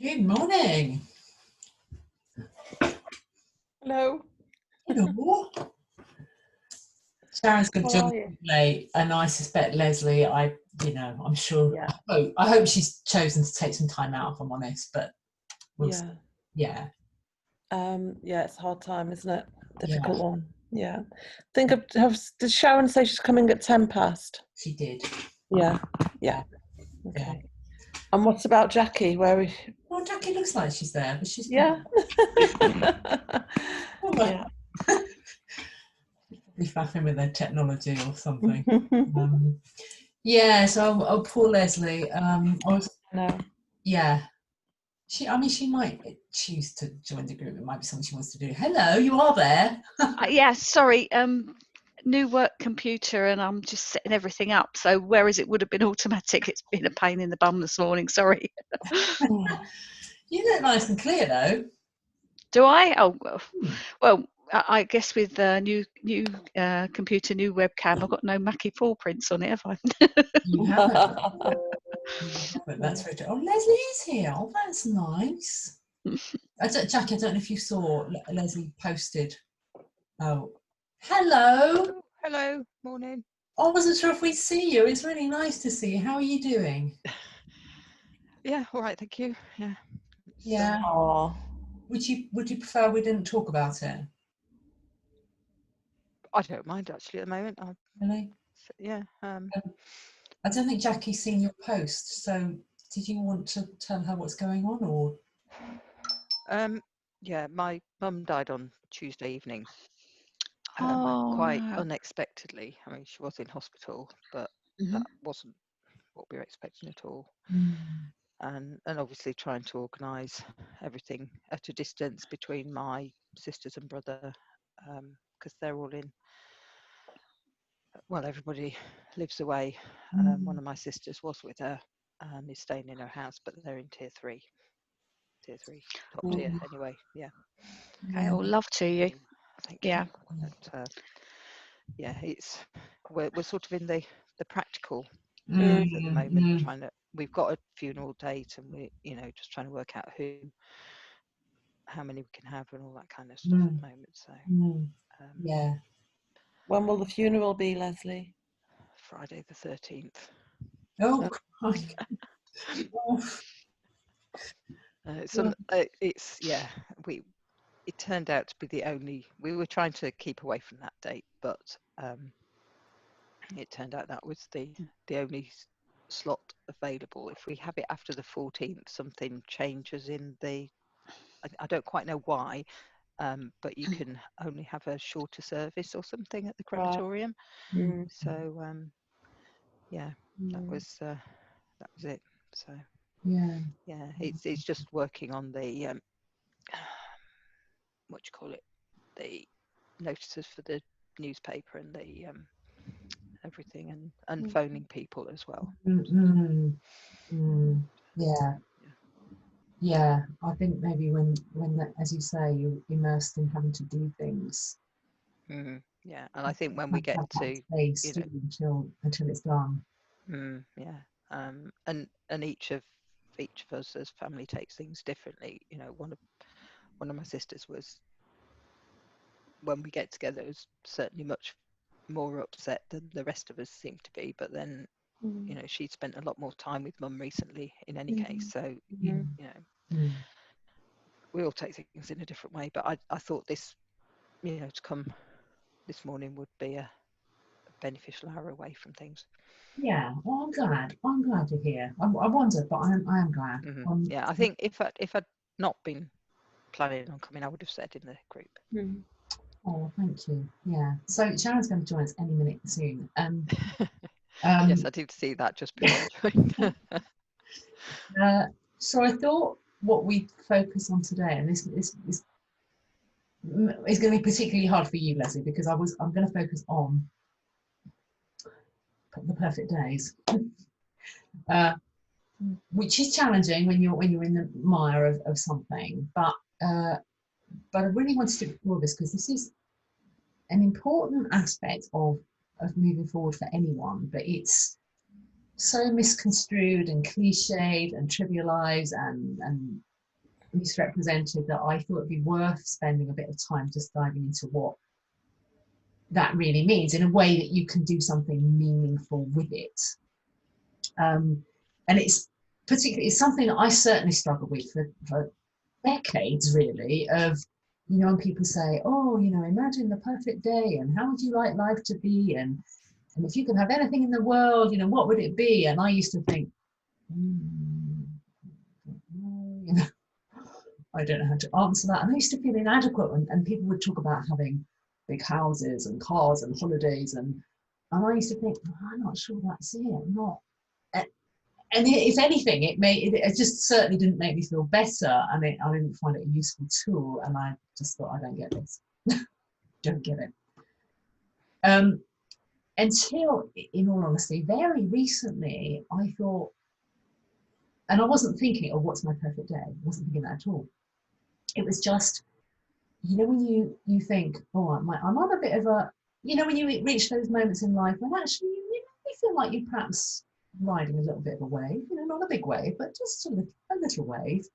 Good morning. Hello. Hello. Sharon's going How to join are you? late, and I suspect Leslie. I'm sure. Yeah. I hope she's chosen to take some time out. If I'm honest, but we'll see. Yeah. Yeah, Yeah, it's a hard time, isn't it? yeah, Difficult one. Yeah. Did Sharon say she's coming at 10 past? she did. Yeah. Yeah, Yeah. yeah. Okay. And what about Jackie? Where is she? Well, Jackie looks like she's there, but she's Yeah. probably Yeah. faffing with their technology or something. Yeah. So, poor Leslie. No. Yeah. She might choose to join the group. It might be something she wants to do. Hello, you are there. Yeah, sorry. New work computer, and I'm just setting everything up. So whereas it would have been automatic, it's been a pain in the bum this morning. Sorry. You look nice and clear though. Do I? Oh well. I guess with new computer, new webcam, I've got no Mackie paw prints on it, have I? You haven't. That's very true. Oh, Leslie is here. Oh, that's nice. Jackie, I don't know if you saw Leslie posted. Oh, hello. Oh, hello, morning. I wasn't sure if we'd see you. It's really nice to see you. How are you doing? Yeah, all right, thank you. Yeah. Yeah. Oh. Would you prefer we didn't talk about it? I don't mind actually at the moment. Really? Yeah. I don't think Jackie's seen your post. So, did you want to tell her what's going on, or? Yeah, my mum died on Tuesday evening. Oh, Quite no. unexpectedly. I mean, she was in hospital, but that wasn't what we were expecting at all. And obviously trying to organise everything at a distance between my sisters and brother, because they're all in. Well, everybody lives away. One of my sisters was with her and is staying in her house, but they're in tier 3, top tier anyway. Yeah. Okay. Well, love to you. Thank Yeah. you. But, yeah, we're sort of in the practical at the moment, trying to. We've got a funeral date, and we're just trying to work out how many we can have, and all that kind of stuff at the moment. So yeah. When will the funeral be, Leslie? Friday the 13th. Oh, It turned out to be the only. We were trying to keep away from that date, but it turned out that was the only slot available. If we have it after the 14th, something changes in the. I don't quite know why, but you can only have a shorter service or something at the crematorium. So yeah, that was it. So yeah, it's just working on the what do you call it, the notices for the newspaper and the everything, and phoning people as well. Yeah. I think maybe when as you say, you're immersed in having to do things. Yeah, and I think when we get to space until it's done. And each of us as family takes things differently. One of my sisters was, when we get together, is certainly much more upset than the rest of us seem to be, but then she'd spent a lot more time with mum recently in any case, so we all take things in a different way. But I thought this, to come this morning would be a beneficial hour away from things. Yeah, well, I'm glad you're here. I wondered, but I am glad. Yeah, I think if I'd not been planning on coming, I would have said in the group. Oh, thank you. Yeah. So Sharon's going to join us any minute soon. Yes, I did see that just before I joined. So I thought what we focus on today, and this is going to be particularly hard for you, Leslie, because I'm going to focus on the perfect days, which is challenging when you're in the mire of something. But I really wanted to explore this because this is an important aspect of moving forward for anyone, but it's so misconstrued and cliched and trivialized and misrepresented that I thought it'd be worth spending a bit of time just diving into what that really means in a way that you can do something meaningful with it. And it's particularly, it's something that I certainly struggle with for decades, really, of, you know, when people say, oh, you know, imagine the perfect day and how would you like life to be? And if you could have anything in the world, you know, what would it be? And I used to think, you know, I don't know how to answer that. And I used to feel inadequate, and people would talk about having big houses and cars and holidays, and I used to think, I'm not sure that's it. I'm not. And if anything, it just certainly didn't make me feel better, and I didn't find it a useful tool, and I just thought, I don't get this. Don't get it. Until, in all honesty, very recently, I thought, and I wasn't thinking, oh, what's my perfect day? I wasn't thinking that at all. It was just, you know, when you think, oh, I'm on a bit of a, you know, when you reach those moments in life when actually you feel like you're perhaps riding a little bit of a wave, you know, not a big wave, but just a little wave.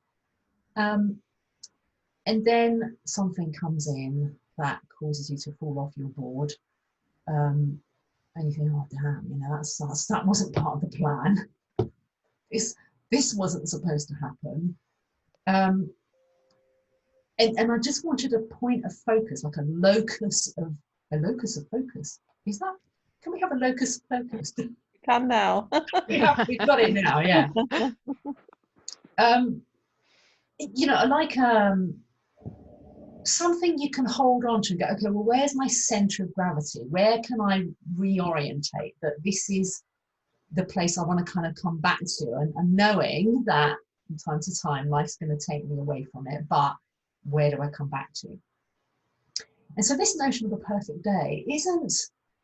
And then something comes in that causes you to fall off your board. And you think, oh, damn, you know, that wasn't part of the plan. This wasn't supposed to happen. And I just wanted a point of focus, like a locus of focus. Is that? Can we have a locus of focus? You can now. We've got it now, yeah. You know, like something you can hold on to and go, okay, well, where's my center of gravity? Where can I reorientate that this is the place I want to kind of come back to, and knowing that from time to time life's going to take me away from it, but where do I come back to? And so this notion of a perfect day isn't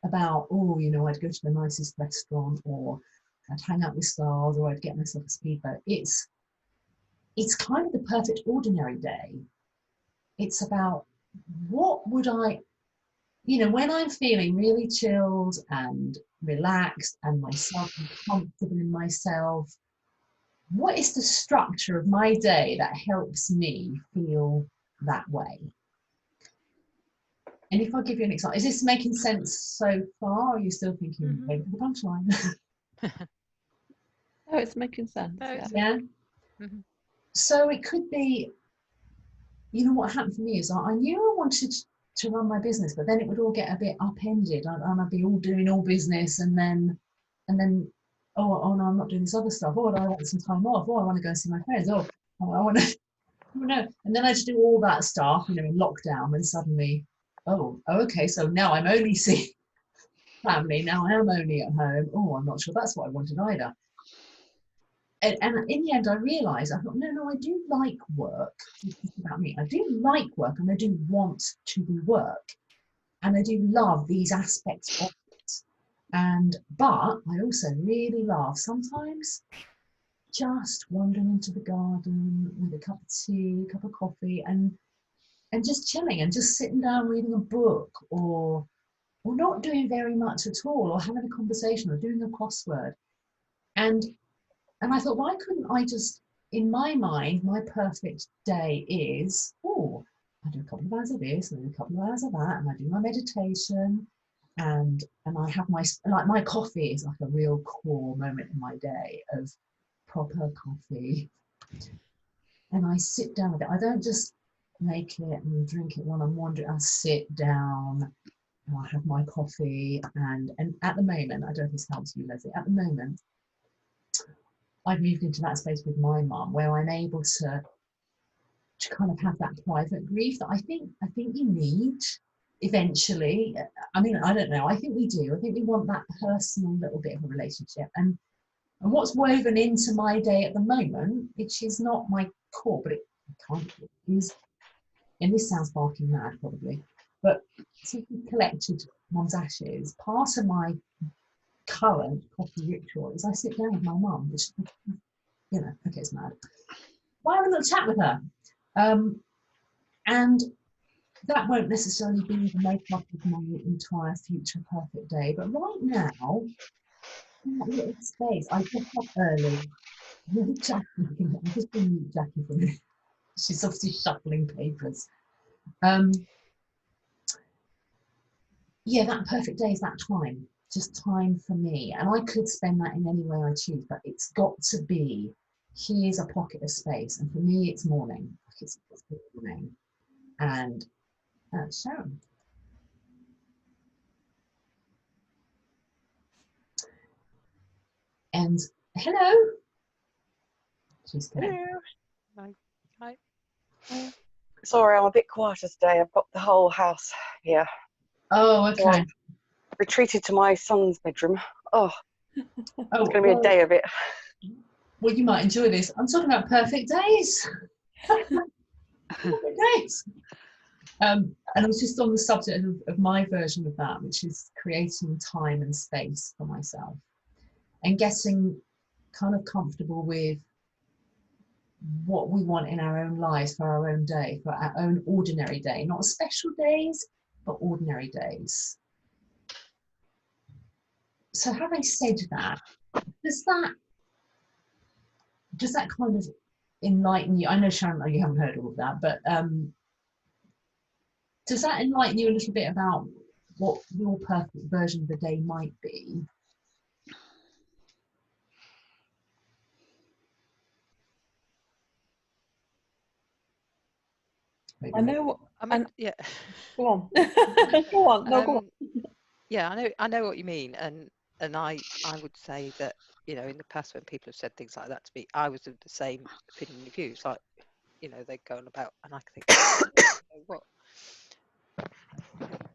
about, oh, you know, I'd go to the nicest restaurant, or I'd hang out with stars, or I'd get myself a speedboat. It's kind of the perfect ordinary day. It's about what would I, you know, when I'm feeling really chilled and relaxed and myself and comfortable in myself, what is the structure of my day that helps me feel that way? And if I give you an example, is this making sense so far? Or are you still thinking, wait for the punchline? Oh, it's making sense. No, Yeah. Yeah. Mhm. So it could be, you know, what happened for me is I knew I wanted to run my business, but then it would all get a bit upended, and I'd be all doing all business, and then oh no, I'm not doing this other stuff. Oh, I want some time off. Oh, I want to go and see my friends. Oh, I want to, oh no. And then I just do all that stuff, you know, in lockdown, and suddenly, oh, okay, so now I'm only seeing family. Now I am only at home. Oh, I'm not sure that's what I wanted either. And in the end, I realised, I thought, no, I do like work. It's about me. I do like work, and I do want to do work, and I do love these aspects of it. But I also really love sometimes just wandering into the garden with a cup of tea, a cup of coffee, and just chilling and just sitting down reading a book, or not doing very much at all, or having a conversation, or doing a crossword. And I thought, why couldn't I just, in my mind, my perfect day is, oh, I do a couple of hours of this, and then a couple of hours of that, and I do my meditation, and I have my coffee is like a real core moment in my day of proper coffee. And I sit down with it. I don't just make it and drink it while I'm wandering. I sit down, and I have my coffee, and at the moment, I don't know if this helps you, Leslie, at the moment, I've moved into that space with my mum where I'm able to kind of have that private grief that I think you need eventually. I mean, I don't know. I think we do. I think we want that personal little bit of a relationship. And what's woven into my day at the moment, which is not my core, but it kind of is, and this sounds barking mad probably, but since we collected Mum's ashes, part of my current coffee ritual is I sit down with my mum, which, you know, okay, it's mad. Why haven't I chat with her? And that won't necessarily be the makeup of my entire future perfect day, but right now, in that little space, I get up early with Jackie. I'm just going to mute Jackie for a minute. She's obviously shuffling papers. Yeah, that perfect day is that time, just time for me. And I could spend that in any way I choose, but it's got to be, here's a pocket of space. And for me, it's morning. Like it's morning. And Sharon. And hello. She's connected. Hi. Hi. Sorry, I'm a bit quieter today. I've got the whole house here. Oh, So okay. I've retreated to my son's bedroom. Oh, Oh, it's going to be a day of it. Well, you might enjoy this. I'm talking about perfect days. Perfect days. And I was just on the subject of my version of that, which is creating time and space for myself and getting kind of comfortable with what we want in our own lives for our own day, for our own ordinary day, not special days, but ordinary days. So having said that, does that kind of enlighten you? I know, Sharon, you haven't heard all of that, but does that enlighten you a little bit about what your perfect version of the day might be? I know what. I mean, And yeah. go on. Go on. No, go on. Yeah, I know what you mean, and I would say that, you know, in the past when people have said things like that to me, I was of the same opinion of you. It's like, you know, they're going about, and I think, what,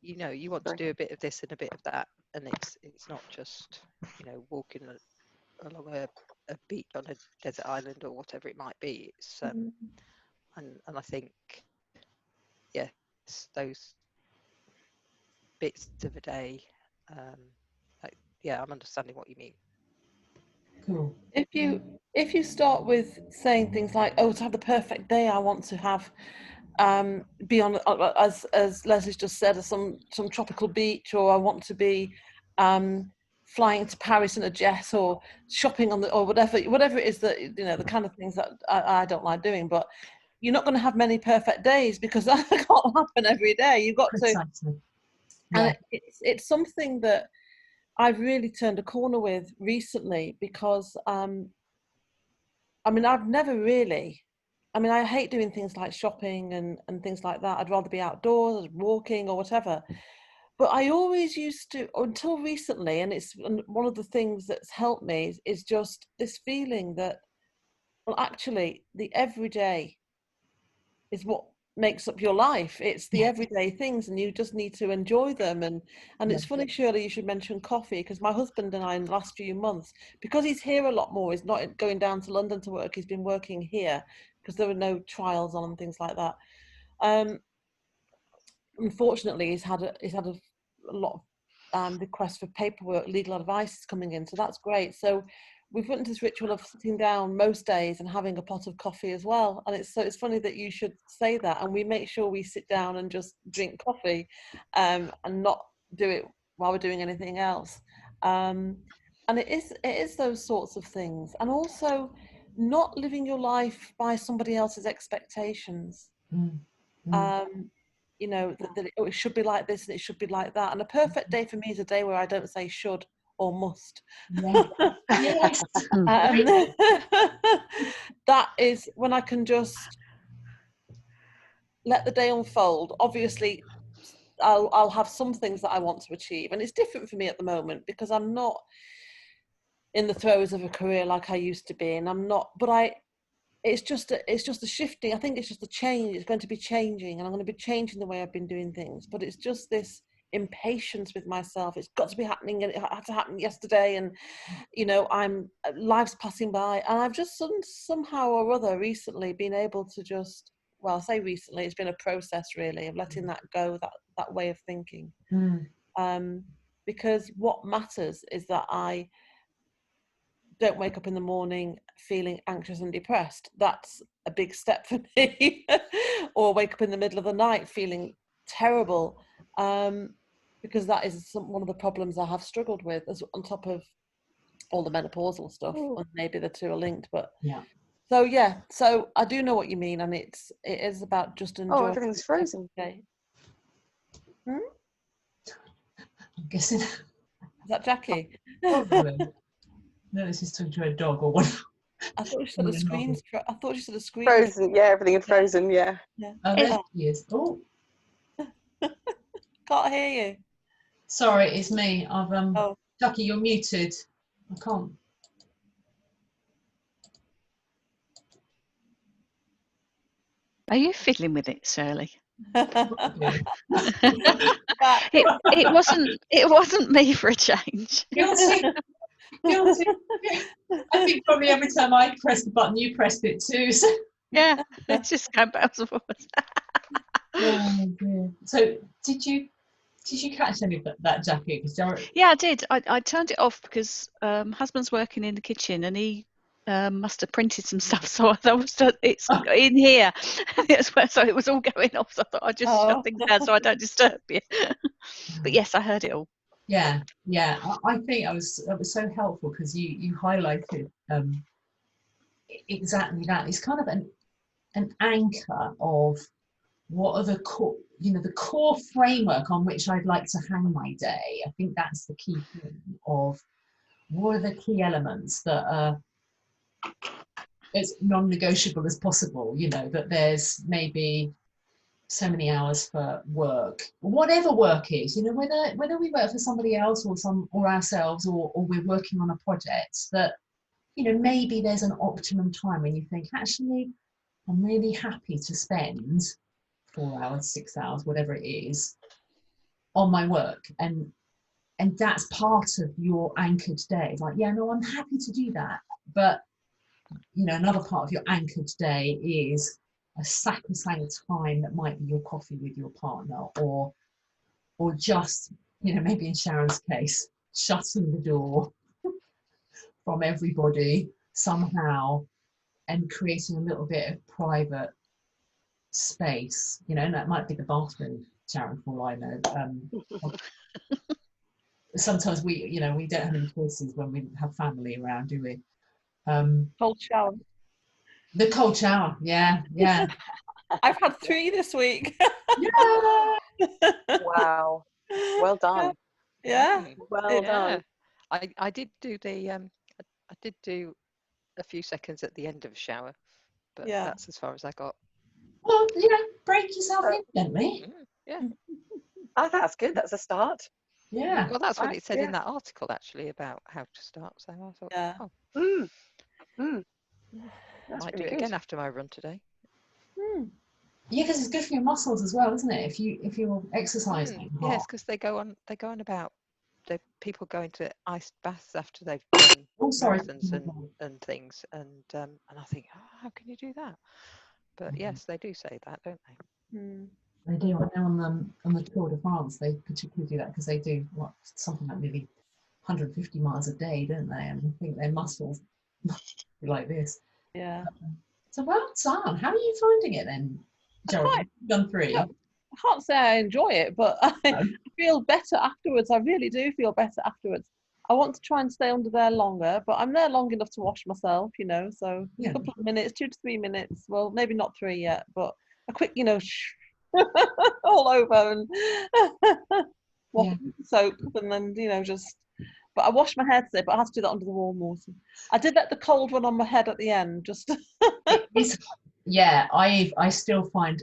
you know, you want to do a bit of this and a bit of that, and it's not just, you know, walking along a beach on a desert island or whatever it might be. It's and I think, yes, those bits of a day, yeah, I'm understanding what you mean. Cool. If you start with saying things like, "Oh, to have the perfect day, I want to have be on, as Leslie's just said, some tropical beach, or I want to be flying to Paris in a jet, or shopping on the, or whatever it is that, you know, the kind of things that I don't like doing." But you're not going to have many perfect days because that can't happen every day. You've got to, Precisely. Yeah. and it's something that I've really turned a corner with recently because I mean, I've never really, I mean, I hate doing things like shopping and things like that. I'd rather be outdoors, walking or whatever. But I always used to, until recently, and it's one of the things that's helped me is just this feeling that, well, actually, the everyday is what makes up your life. It's the everyday things, and you just need to enjoy them. And it's funny, Shirley, you should mention coffee, because my husband and I, in the last few months, because he's here a lot more, he's not going down to London to work, he's been working here because there were no trials on and things like that. Unfortunately, he's had a lot of requests for paperwork, legal advice coming in, so that's great. So we've went into this ritual of sitting down most days and having a pot of coffee as well. And it's funny that you should say that. And we make sure we sit down and just drink coffee, and not do it while we're doing anything else. And it is those sorts of things, and also not living your life by somebody else's expectations. You know, that it should be like this and it should be like that. And a perfect day for me is a day where I don't say should or must. Yeah. Yes. That is when I can just let the day unfold. Obviously, I'll have some things that I want to achieve, and it's different for me at the moment because I'm not in the throes of a career like I used to be, and I'm not. But it's just a shifting. I think it's just a change. It's going to be changing, and I'm going to be changing the way I've been doing things. But it's just this impatience with myself. It's got to be happening, and it had to happen yesterday. And you know, life's passing by, and I've just somehow or other recently been able to just, well, I say recently, it's been a process really of letting that go, that way of thinking. Because what matters is that I don't wake up in the morning feeling anxious and depressed. That's a big step for me. Or wake up in the middle of the night feeling terrible, because that is one of the problems I have struggled with, as on top of all the menopausal stuff. And maybe the two are linked, but So yeah, so I do know what you mean, and it is about just enjoying. Oh, everything's frozen. Okay. I'm guessing. Is that Jackie? Probably. No, this is talking to a dog or what. I thought you said the screen's. I thought you said the screen. Frozen, yeah, everything is frozen, yeah. Yeah. Oh, there she is. Oh, Can't hear you. sorry, it's me. I've Oh. Ducky, you're muted. I can't. Are you fiddling with it, Shirley? Probably. It wasn't me for a change. Guilty. Guilty. I think probably every time I pressed the button, you pressed it too. So. Yeah, it's just going back and forth. Oh dear. So did you catch any of that, Jackie? Yeah, I did. I turned it off because husband's working in the kitchen and he must have printed some stuff. So it's in here. So it was all going off. So I thought I'd just shut things down so I don't disturb you. But yes, I heard it all. Yeah. I think that was so helpful because you highlighted exactly that. It's kind of an anchor of what are the core framework on which I'd like to hang my day. I think that's the key thing of what are the key elements that are as non-negotiable as possible, that there's maybe so many hours for work, whatever work is, whether we work for somebody else or ourselves or we're working on a project, that maybe there's an optimum time when you think, actually, I'm really happy to spend 4 hours, 6 hours, whatever it is, on my work, and that's part of your anchored day. Like, yeah, no, I'm happy to do that, but another part of your anchored day is a sacrosanct time that might be your coffee with your partner, or just maybe in Sharon's case, shutting the door from everybody somehow and creating a little bit of private space, and that might be the bathroom, Sharon, for all I know. Sometimes we don't have any choices when we have family around, do we? Cold shower. The cold shower, yeah. I've had 3 this week. Wow. Well done. Yeah. Well done. I did do I did do a few seconds at the end of a shower, but that's as far as I got. Well, break yourself in gently. Yeah. Oh, that's good. That's a start. Yeah. Well, that's what it said in that article actually about how to start. So I thought, I might do it again after my run today. Yeah, because it's good for your muscles as well, isn't it? If you're exercising. Yes, because they go on about the people going to ice baths after they've done marathons and things, and I think, how can you do that? But yes, they do say that, don't they? They do. I know on the Tour de France, they particularly do that because they do something like nearly 150 miles a day, don't they? And I think their muscles be like this. Yeah. So well done. How are you finding it then, Gerald? You've done 3. I can't say I enjoy it, but I feel better afterwards. I really do feel better afterwards. I want to try and stay under there longer, but I'm there long enough to wash myself, so a couple of minutes, 2 to 3 minutes. Well, maybe not 3 yet, but a quick, all over and soap, and then, just. But I washed my hair today, but I had to do that under the warm water. I did let the cold one on my head at the end, just. I still find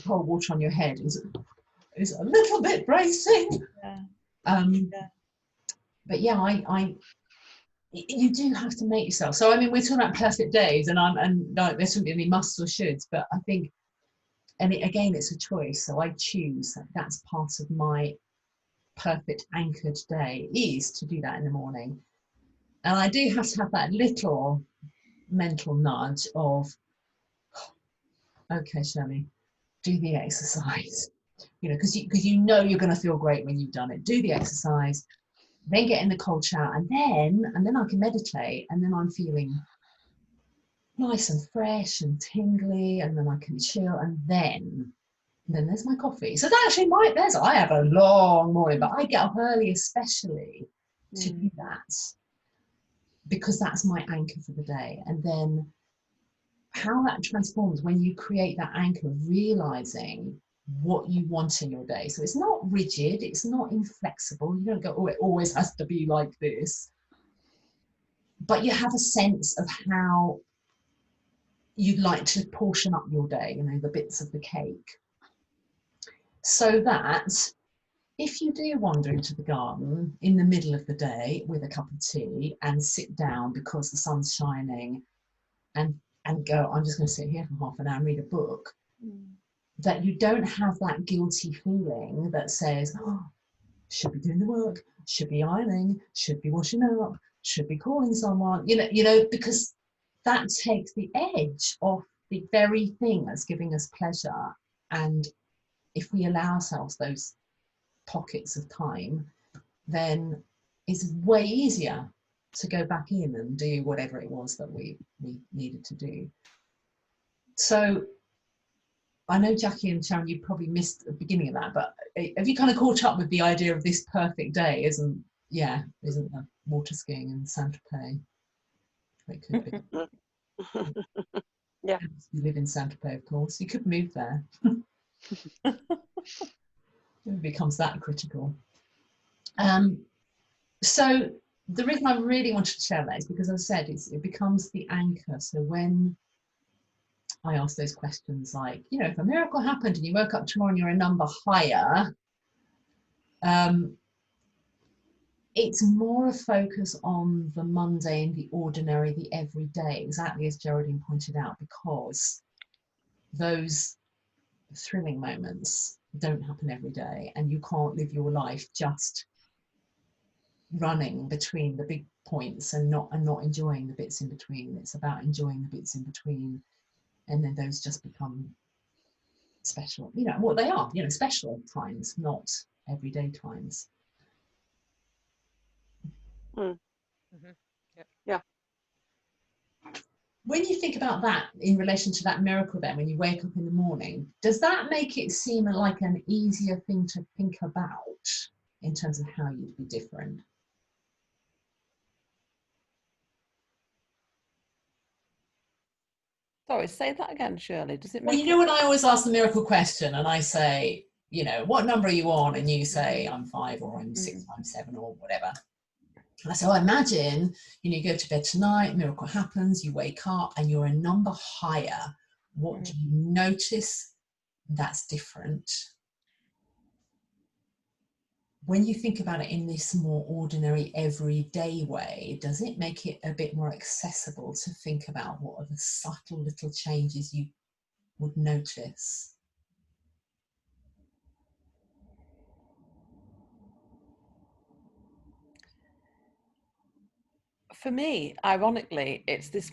cold water on your head is a little bit bracing. But you do have to make yourself. So I mean, we're talking about perfect days, and no, there shouldn't be any musts or shoulds, but I think, and again, it's a choice. So I choose that's part of my perfect anchored day is to do that in the morning, and I do have to have that little mental nudge of, okay, Shelley, do the exercise, because you're going to feel great when you've done it. Do the exercise, then get in the cold shower, and then I can meditate, and then I'm feeling nice and fresh and tingly, and then I can chill, and then there's my coffee. So that actually I have a long morning, but I get up early especially to do that, because that's my anchor for the day. And then how that transforms when you create that anchor of realizing what you want in your day. So it's not rigid, it's not inflexible. You don't go, oh, it always has to be like this. But you have a sense of how you'd like to portion up your day, you know, the bits of the cake. So that if you do wander into the garden in the middle of the day with a cup of tea and sit down because the sun's shining and go, I'm just going to sit here for half an hour and read a book, that you don't have that guilty feeling that says, oh, should be doing the work, should be ironing, should be washing up, should be calling someone, you know, because that takes the edge off the very thing that's giving us pleasure. And if we allow ourselves those pockets of time, then it's way easier to go back in and do whatever it was that we needed to do. So I know Jackie and Sharon, you probably missed the beginning of that, but have you kind of caught up with the idea of this perfect day? Isn't the water skiing in Saint-Tropez? It could be. Yeah. You live in Saint-Tropez, of course. You could move there. It becomes that critical. So the reason I really wanted to share that is because, as I said, it becomes the anchor. So when I ask those questions like, you know, if a miracle happened and you woke up tomorrow and you're a number higher, it's more a focus on the mundane, the ordinary, the everyday, exactly as Geraldine pointed out, because those thrilling moments don't happen every day, and you can't live your life just running between the big points and not enjoying the bits in between. It's about enjoying the bits in between, and then those just become special, you know, what they are, you know, special times, not everyday times. Yeah. When you think about that in relation to that miracle, then when you wake up in the morning, does that make it seem like an easier thing to think about in terms of how you'd be different? Sorry, say that again, Shirley. Does it make Well, you know, when I always ask the miracle question and I say, you know, what number are you on? And you say, I'm 5 or I'm 6, I'm 7 or whatever. And I say, well, imagine, you know, you go to bed tonight, miracle happens, you wake up and you're a number higher. What do you notice that's different? When you think about it in this more ordinary, everyday way, does it make it a bit more accessible to think about what are the subtle little changes you would notice? For me, ironically, it's this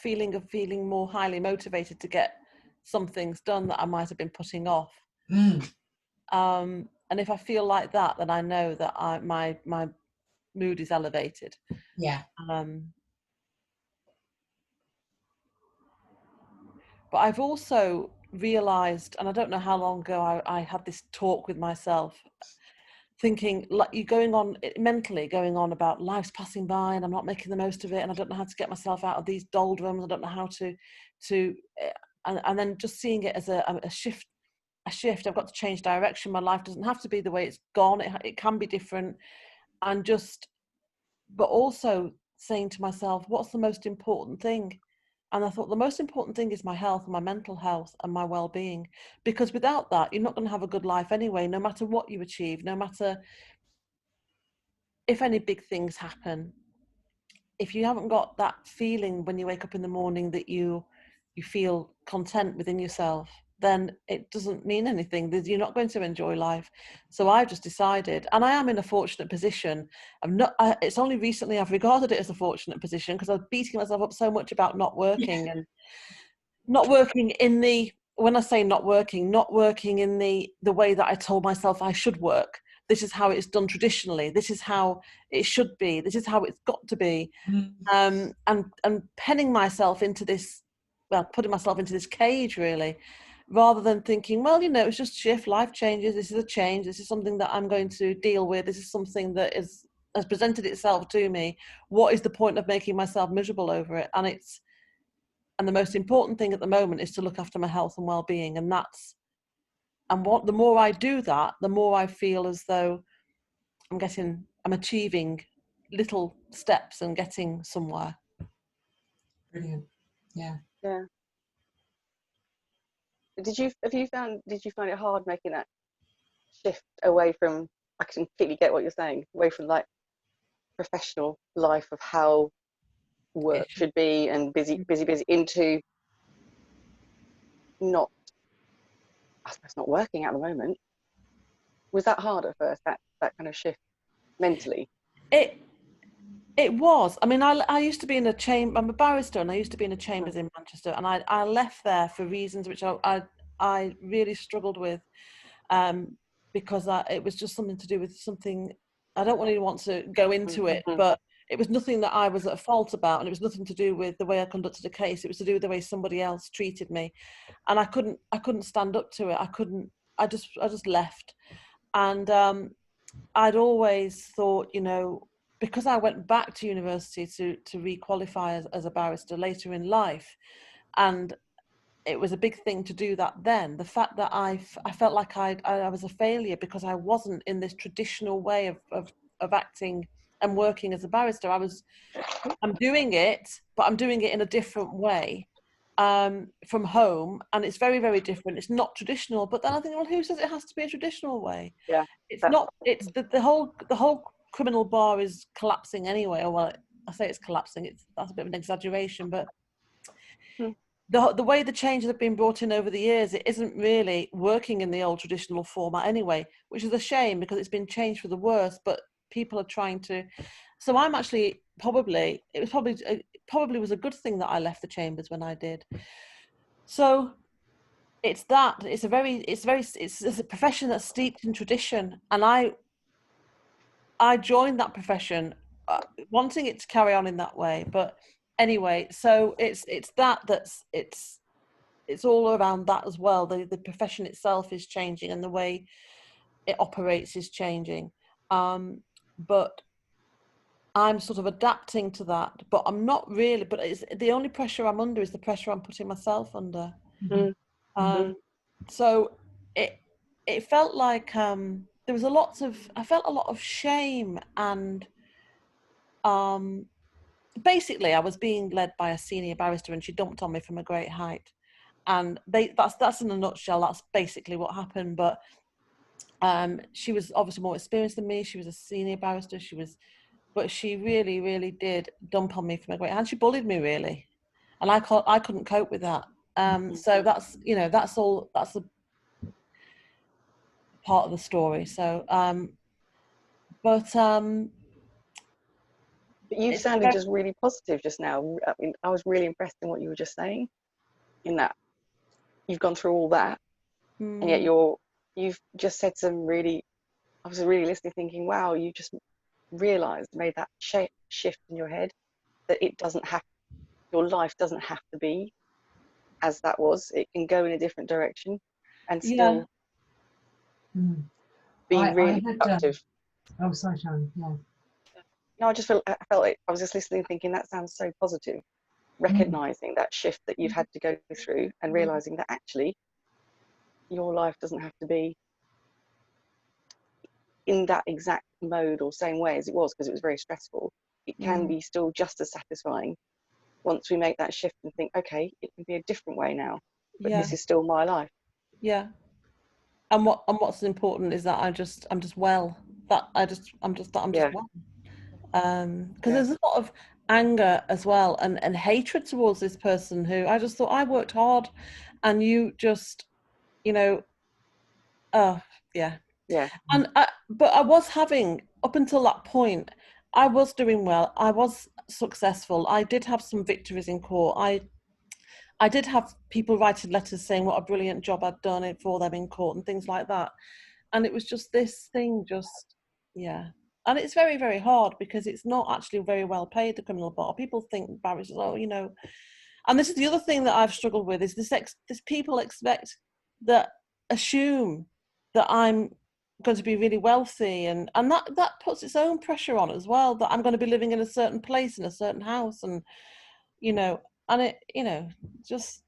feeling of feeling more highly motivated to get some things done that I might have been putting off. And if I feel like that, then I know that my mood is elevated. Yeah. But I've also realized, and I don't know how long ago I had this talk with myself, thinking like you're going on about life's passing by and I'm not making the most of it, and I don't know how to get myself out of these doldrums. I don't know how to and then just seeing it as a shift. I've got to change direction. My life doesn't have to be the way it's gone. It can be different. And but also saying to myself, what's the most important thing? And I thought the most important thing is my health, my mental health and my well-being, because without that, you're not going to have a good life anyway, no matter what you achieve, no matter if any big things happen. If you haven't got that feeling when you wake up in the morning that you feel content within yourself, then it doesn't mean anything. You're not going to enjoy life. So I've just decided, and I am in a fortunate position. It's only recently I've regarded it as a fortunate position, because I was beating myself up so much about not working and not working in the, when I say not working in the way that I told myself I should work. This is how it's done traditionally. This is how it should be. This is how it's got to be. And penning myself into this, well, putting myself into this cage, really, rather than thinking, well, you know, it's just shift, life changes. This is a change. This is something that I'm going to deal with. This is something that has presented itself to me. What is the point of making myself miserable over it? And and the most important thing at the moment is to look after my health and well-being, and the more I do that, the more I feel as though I'm achieving little steps and getting somewhere. Brilliant. Yeah. Yeah. Did you find it hard making that shift away from, I completely get what you're saying, away from like professional life of how work should be and busy into not, I suppose, not working at the moment? Was that hard at first, that kind of shift mentally? It was. I mean, I used to be in a chamber. I'm a barrister, and I used to be in a chambers in Manchester, and I left there for reasons which I really struggled with, because it was just something to do with something. I don't really want to go into it, but it was nothing that I was at fault about, and it was nothing to do with the way I conducted a case. It was to do with the way somebody else treated me, and I couldn't stand up to it. I just left, and I'd always thought, because I went back to university to re-qualify as a barrister later in life, and it was a big thing to do that then. The fact that I felt like I was a failure because I wasn't in this traditional way of acting and working as a barrister. I'm doing it, but I'm doing it in a different way, from home, and it's very, very different. It's not traditional. But then I think, well, who says it has to be a traditional way? Yeah, it's not. It's the whole criminal bar is collapsing anyway. Or, well, I say it's collapsing. That's a bit of an exaggeration, but the way the changes have been brought in over the years, it isn't really working in the old traditional format anyway, which is a shame because it's been changed for the worse. But people are trying to. So I'm actually probably was a good thing that I left the chambers when I did. So it's a profession that's steeped in tradition, and I joined that profession wanting it to carry on in that way. But anyway, so it's all around that as well. The profession itself is changing, and the way it operates is changing. But I'm sort of adapting to that, but I'm not really. But it's the only pressure I'm under is the pressure I'm putting myself under. So it felt like there was I felt a lot of shame, and basically I was being led by a senior barrister, and she dumped on me from a great height, and that's in a nutshell. That's basically what happened. But she was obviously more experienced than me. She was a senior barrister. But she really, really did dump on me from a great height, and she bullied me really, and I couldn't cope with that. So that's that's a part of the story. So but you sounded just really positive just now. I mean, I was really impressed in what you were just saying, in that you've gone through all that, and yet you've just said some really, I was really listening thinking, wow, you just made that shift in your head, that your life doesn't have to be as that was. It can go in a different direction and still be really productive. Oh, sorry, Sharon. Yeah. No, I felt it. I was just listening thinking, that sounds so positive. Recognizing that shift that you've had to go through, and realizing that actually your life doesn't have to be in that exact mode or same way as it was, because it was very stressful. It can be still just as satisfying once we make that shift and think, okay, it can be a different way now, but this is still my life. Yeah. And what's important is that I'm just well. That I'm just well. Because there's a lot of anger as well, and hatred towards this person who I just thought, I worked hard, and you just, Yeah. And but I was having, up until that point, I was doing well. I was successful. I did have some victories in court. I did have people writing letters saying what a brilliant job I'd done it for them in court and things like that. And it was just this thing, and it's very, very hard because it's not actually very well paid, the criminal bar. People think barristers, and this is the other thing that I've struggled with, is this people assume that I'm going to be really wealthy, and that puts its own pressure on as well, that I'm going to be living in a certain place, in a certain house, and and it, you know, just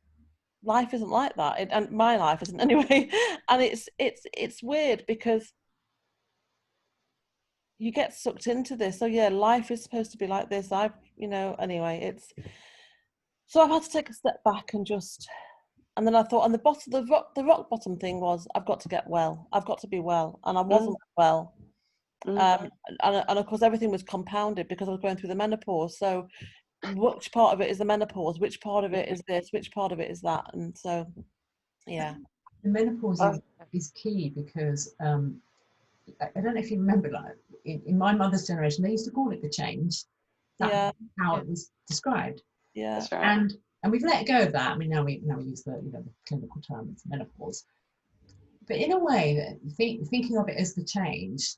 life isn't like that, and my life isn't anyway. And it's weird because you get sucked into this. So yeah, life is supposed to be like this. Anyway, so I've had to take a step back and just, and then I thought, and the rock bottom thing was, I've got to get well. I've got to be well, and I wasn't well. And of course, everything was compounded because I was going through the menopause. So, which part of it is the menopause? Which part of it is this? Which part of it is that? And so, yeah. The menopause is key because I don't know if you remember, like in my mother's generation, they used to call it the change. That's how it was described. Yeah. That's right. And we've let go of that. I mean, now we use the the clinical term of menopause. But in a way, that thinking of it as the change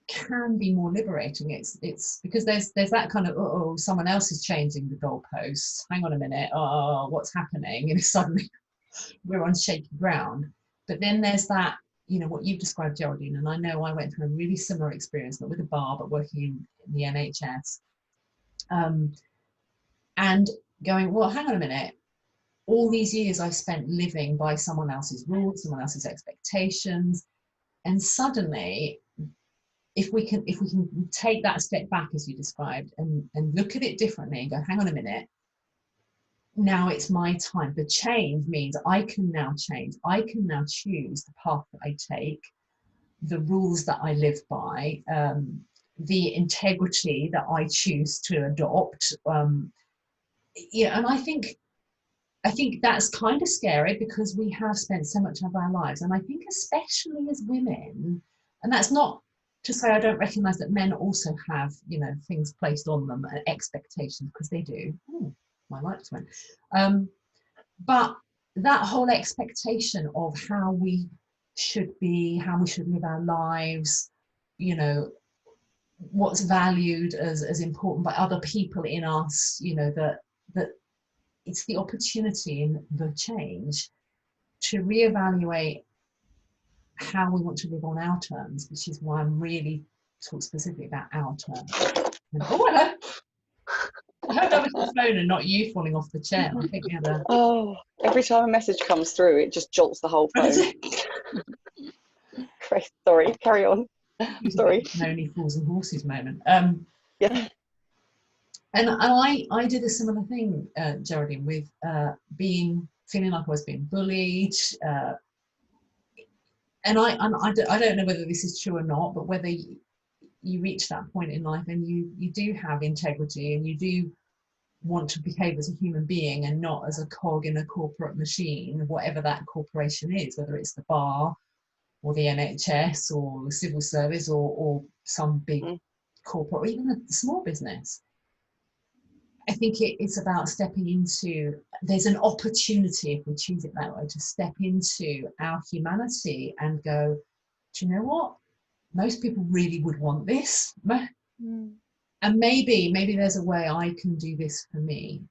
can be more liberating. It's because there's that kind of, someone else is changing the goalposts. Hang on a minute. Oh, what's happening? And suddenly we're on shaky ground. But then there's that, what you've described, Geraldine, and I know I went through a really similar experience, not with a bar, but working in the NHS. And going, well, hang on a minute. All these years I've spent living by someone else's rules, someone else's expectations. And suddenly, if we can take that step back, as you described, and look at it differently and go, hang on a minute, now it's my time. The change means I can now change. I can now choose the path that I take, the rules that I live by, the integrity that I choose to adopt. And I think that's kind of scary because we have spent so much of our lives, and I think especially as women, and that's not to say I don't recognize that men also have, things placed on them, expectations, because they do. Ooh, my light just went. But that whole expectation of how we should be, how we should live our lives, what's valued as important by other people in us, that it's the opportunity in the change to reevaluate how we want to live on our terms, which is why I'm really talking specifically about our terms. I hope that was the phone and not you falling off the chair. I think we had a... Oh, every time a message comes through, it just jolts the whole phone. Sorry, carry on. Sorry. Only fools and horses moment. Yeah. And I did a similar thing, Geraldine, with feeling like I was being bullied. And I don't know whether this is true or not, but whether you reach that point in life and you do have integrity and you do want to behave as a human being and not as a cog in a corporate machine, whatever that corporation is, whether it's the bar or the NHS or the civil service or some big corporate or even a small business. I think it's about stepping into, there's an opportunity, if we choose it that way, to step into our humanity and go, do you know what? Most people really would want this. And maybe there's a way I can do this for me.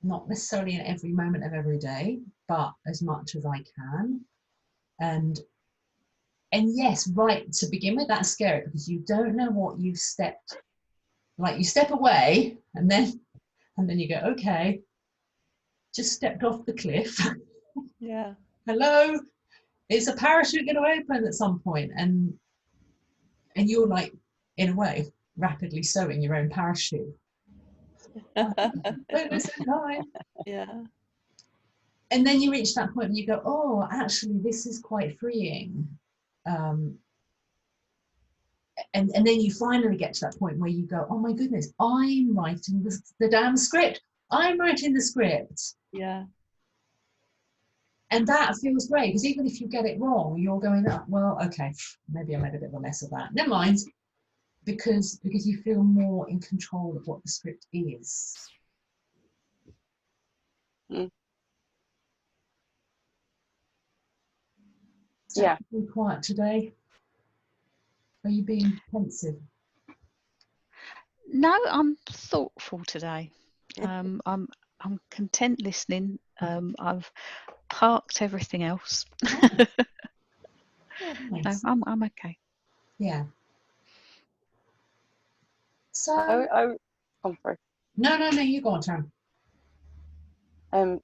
Not necessarily in every moment of every day, but as much as I can. And yes, right, to begin with, that's scary because you don't know what you've stepped, like you step away and then you go, okay, just stepped off the cliff. Yeah. Hello, is a parachute going to open at some point? And you're like, in a way, rapidly sewing your own parachute. Yeah. And then you reach that point and you go, oh, actually, this is quite freeing. And then you finally get to that point where you go, oh my goodness, I'm writing the damn script. I'm writing the script. Yeah. And that feels great because even if you get it wrong, you're going, oh, well, okay, maybe I made a bit of a mess of that. Never mind, because you feel more in control of what the script is. Yeah. Be quiet today. Are you being pensive? No, I'm thoughtful today. I'm content listening. I've parked everything else. Oh, nice. No, I'm okay. Yeah. So I'm sorry. no, you go on, Tam. I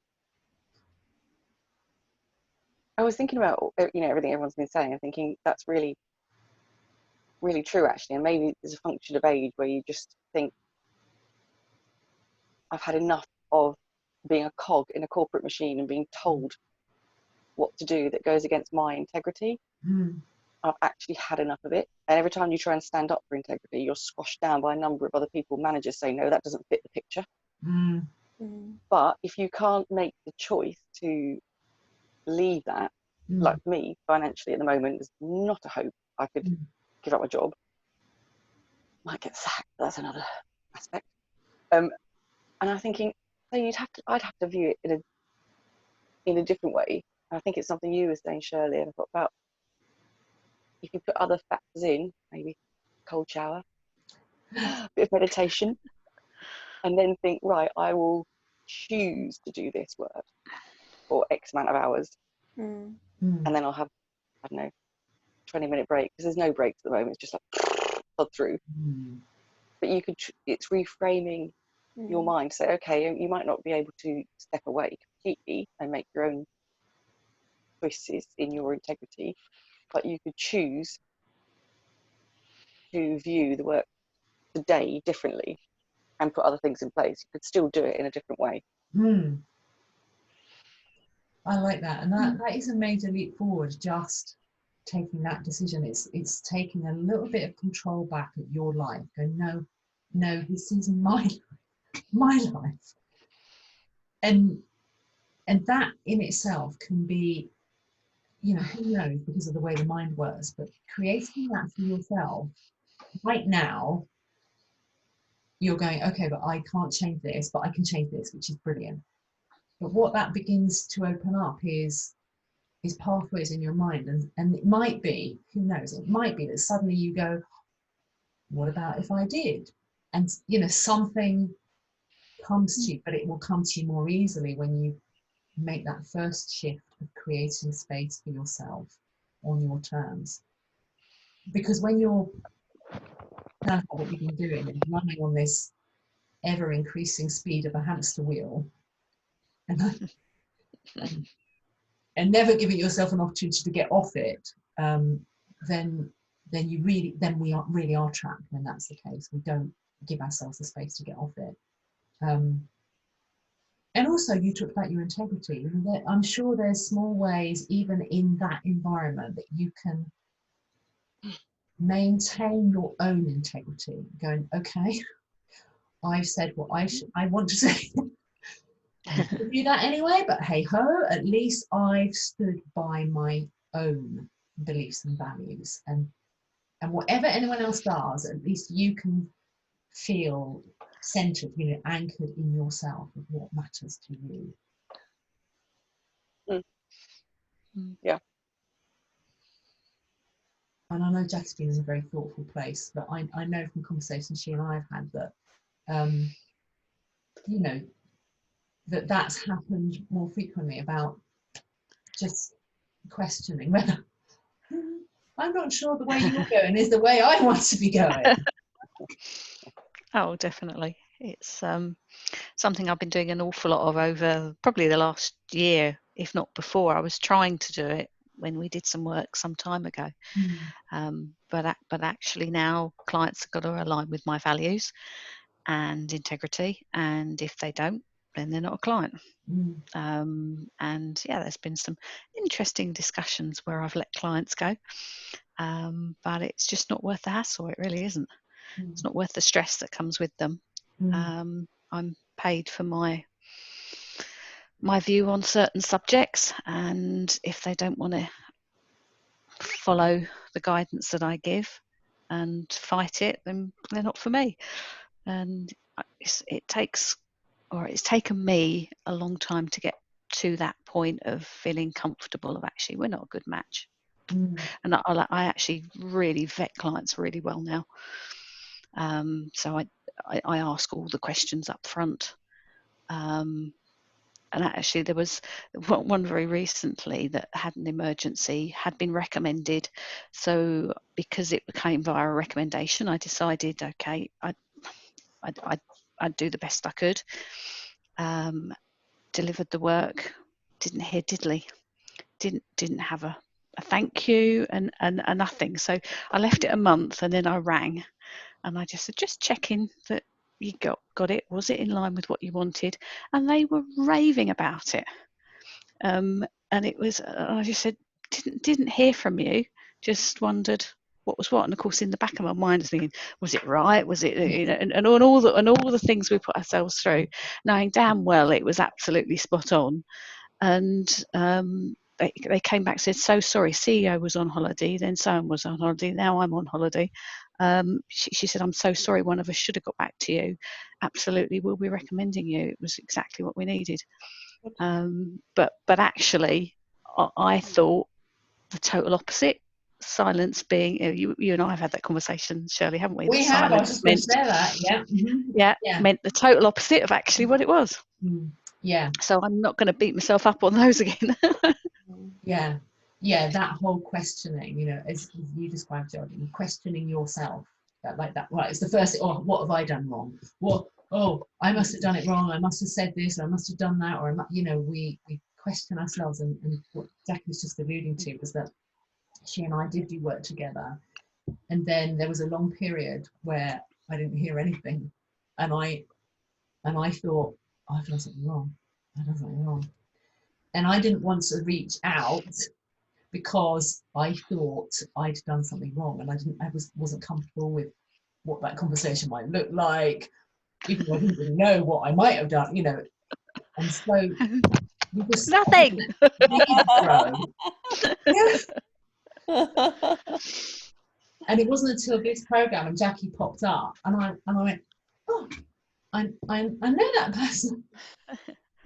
was thinking about, you know, everything everyone's been saying, and thinking that's really, really true, actually. And maybe there's a function of age where you just think, I've had enough of being a cog in a corporate machine and being told what to do that goes against my integrity. I've actually had enough of it. And every time you try and stand up for integrity, you're squashed down by a number of other people, managers saying, no, that doesn't fit the picture. But if you can't make the choice to leave that, like me, financially at the moment, there's not a hope I could give up my job. Might get sacked, but that's another aspect. And I'm thinking, so I'd have to view it in a different way. I think it's something you were saying, Shirley, and I thought about, if you put other factors in, maybe cold shower, a bit of meditation, and then think, right, I will choose to do this work for X amount of hours, and then I'll have, I don't know, 20-minute break, because there's no breaks at the moment. It's just like plod through. But you could, it's reframing your mind to say, okay, you might not be able to step away completely and make your own choices in your integrity, but you could choose to view the work today differently and put other things in place. You could still do it in a different way. I like that, and that is a major leap forward. Just taking that decision, it's taking a little bit of control back at your life. Go, no, this is my life, and that in itself can be, you know, who knows, because of the way the mind works, but creating that for yourself right now, you're going, okay, but I can't change this, but I can change this, which is brilliant. But what that begins to open up is pathways in your mind, and it might be, who knows, it might be that suddenly you go, what about if I did? And, you know, something comes to you, but it will come to you more easily when you make that first shift of creating space for yourself on your terms. Because when you're kind of what you've been doing and running on this ever increasing speed of a hamster wheel, and never giving yourself an opportunity to get off it, then we really are trapped when that's the case. We don't give ourselves the space to get off it. And also, you talked about your integrity. I'm sure there's small ways, even in that environment, that you can maintain your own integrity. Going, okay, I've said what I want to say. I'm going to do that anyway, but hey ho, at least I've stood by my own beliefs and values, and whatever anyone else does, at least you can feel centered, you know, anchored in yourself of what matters to you. Yeah. And I know Jack's been in a very thoughtful place, but I know from conversations she and I have had that, you know, that's happened more frequently, about just questioning whether I'm not sure the way you're going is the way I want to be going. Oh, definitely. It's something I've been doing an awful lot of over probably the last year, if not before. I was trying to do it when we did some work some time ago. But actually now clients have got to align with my values and integrity, and if they don't, then they're not a client. And yeah, there's been some interesting discussions where I've let clients go, but it's just not worth the hassle. It really isn't. It's not worth the stress that comes with them. I'm paid for my view on certain subjects, and if they don't want to follow the guidance that I give and fight it, then they're not for me. And it's taken me a long time to get to that point of feeling comfortable of actually we're not a good match. And I actually really vet clients really well now. So I ask all the questions up front. And actually there was one very recently that had an emergency, had been recommended. So because it came via a recommendation, I decided, okay, I'd do the best I could delivered the work, didn't hear diddly, didn't have a thank you and nothing. So I left it a month, and then I rang and I just said, just checking that you got it. Was it in line with what you wanted? And they were raving about it. And it was, I just said, didn't hear from you, just wondered what was what. And of course, in the back of my mind, I was thinking, was it right? Was it, you know, and all the things we put ourselves through, knowing damn well it was absolutely spot on. And they came back and said, so sorry, CEO was on holiday, then Sohan was on holiday, now I'm on holiday. She said, I'm so sorry, one of us should have got back to you. Absolutely, we'll be recommending you. It was exactly what we needed. But actually, I thought the total opposite. Silence being, you and I have had that conversation, Shirley, haven't we? We have. I was just going to say that. Yeah. Mm-hmm. Yeah, meant the total opposite of actually what it was. Yeah. So I'm not going to beat myself up on those again. Yeah. That whole questioning, you know, as you described, Jodie, questioning yourself, like that. Right, it's the first. Oh, what have I done wrong? What? Oh, I must have done it wrong. I must have said this, or I must have done that, or you know, we question ourselves. And what Jackie was just alluding to was that she and I did do work together, and then there was a long period where I didn't hear anything, and I thought, oh, I've done something wrong. And I didn't want to reach out because I thought I'd done something wrong, and I wasn't comfortable with what that conversation might look like, even though I didn't really know what I might have done, you know. And so we just nothing. And it wasn't until this program and Jackie popped up, and I went, oh, I know that person.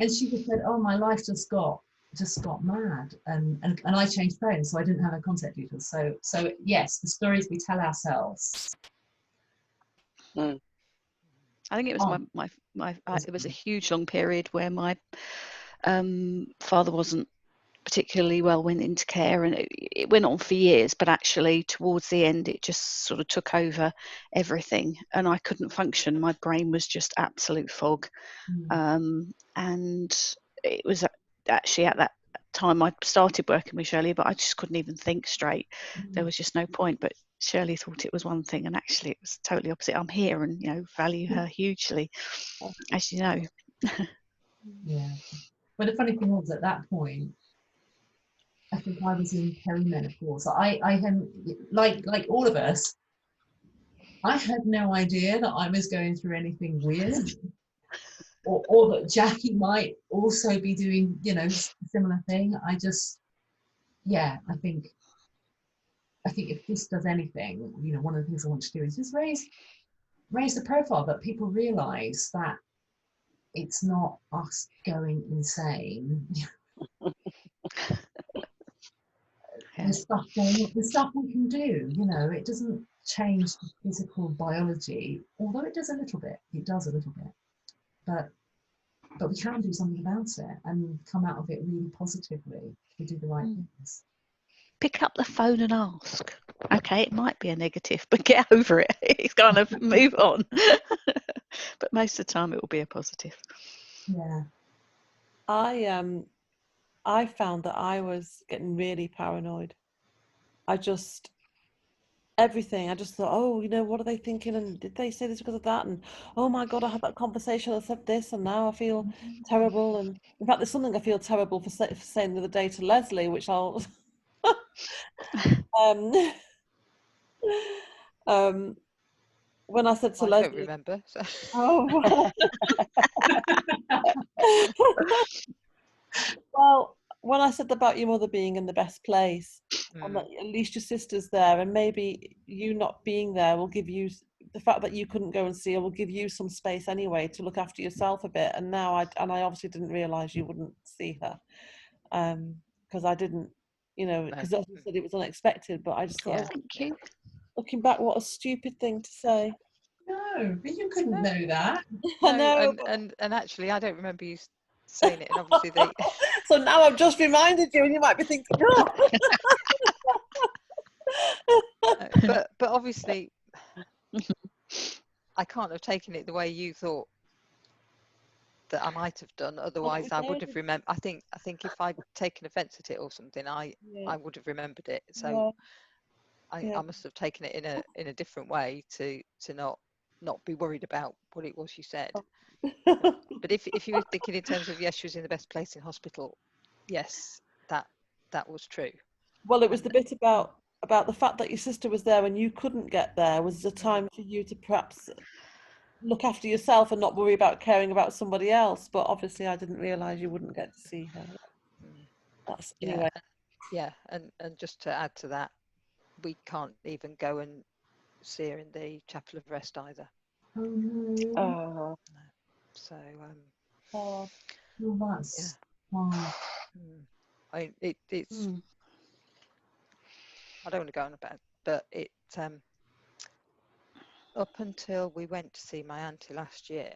And she just said, oh, my life just got mad, and I changed phones, so I didn't have her contact details. So yes, the stories we tell ourselves. I think it was it was a huge long period where my father wasn't particularly well, went into care, and it went on for years, but actually towards the end it just sort of took over everything, and I couldn't function. My brain was just absolute fog. And it was actually at that time I started working with Shirley, but I just couldn't even think straight. There was just no point. But Shirley thought it was one thing, and actually it was totally opposite. I'm here and, you know, value her hugely, as you know. Yeah. But the funny thing was, at that point, I think I was in perimenopause. I had, like all of us, I had no idea that I was going through anything weird, or that Jackie might also be doing, you know, a similar thing. I think if this does anything, you know, one of the things I want to do is just raise the profile, that people realise that it's not us going insane. The stuff we can do, you know, it doesn't change the physical biology, although it does a little bit. But we can do something about it and come out of it really positively if we do the right things. Pick up the phone and ask. Okay, it might be a negative, but get over it. It's kind of move on. But most of the time it will be a positive. Yeah. I found that I was getting really paranoid. I just thought, oh, you know, what are they thinking? And did they say this because of that? And oh my God, I had that conversation, I said this, and now I feel terrible. And in fact, there's something I feel terrible for saying the other day to Leslie, which I'll when I said to Leslie, I don't remember. So. Oh. Well, when I said about your mother being in the best place, and that at least your sister's there, and maybe you not being there will give you, the fact that you couldn't go and see her will give you some space anyway to look after yourself a bit. And now I obviously didn't realise you wouldn't see her, because I didn't, you know, because as you said, it was unexpected. But I just thought, thank you. Looking back, what a stupid thing to say. No, but you couldn't know that. I know. And actually, I don't remember you saying it, and obviously they. So now I've just reminded you, and you might be thinking, oh. but obviously, I can't have taken it the way you thought that I might have done. Otherwise, I would have remembered. I think if I'd taken offence at it or something, I would have remembered it. So I must have taken it in a different way to not be worried about what it was you said. But if you were thinking in terms of, yes, she was in the best place in hospital, yes, that was true. Well, it was the bit about the fact that your sister was there when you couldn't get there was a time for you to perhaps look after yourself and not worry about caring about somebody else. But obviously, I didn't realise you wouldn't get to see her. That's anyway. Yeah, and just to add to that, we can't even go and see her in the Chapel of Rest either. Oh no. Oh. So Oh, That's wow. it's I don't want to go on about it, but it up until we went to see my auntie last year,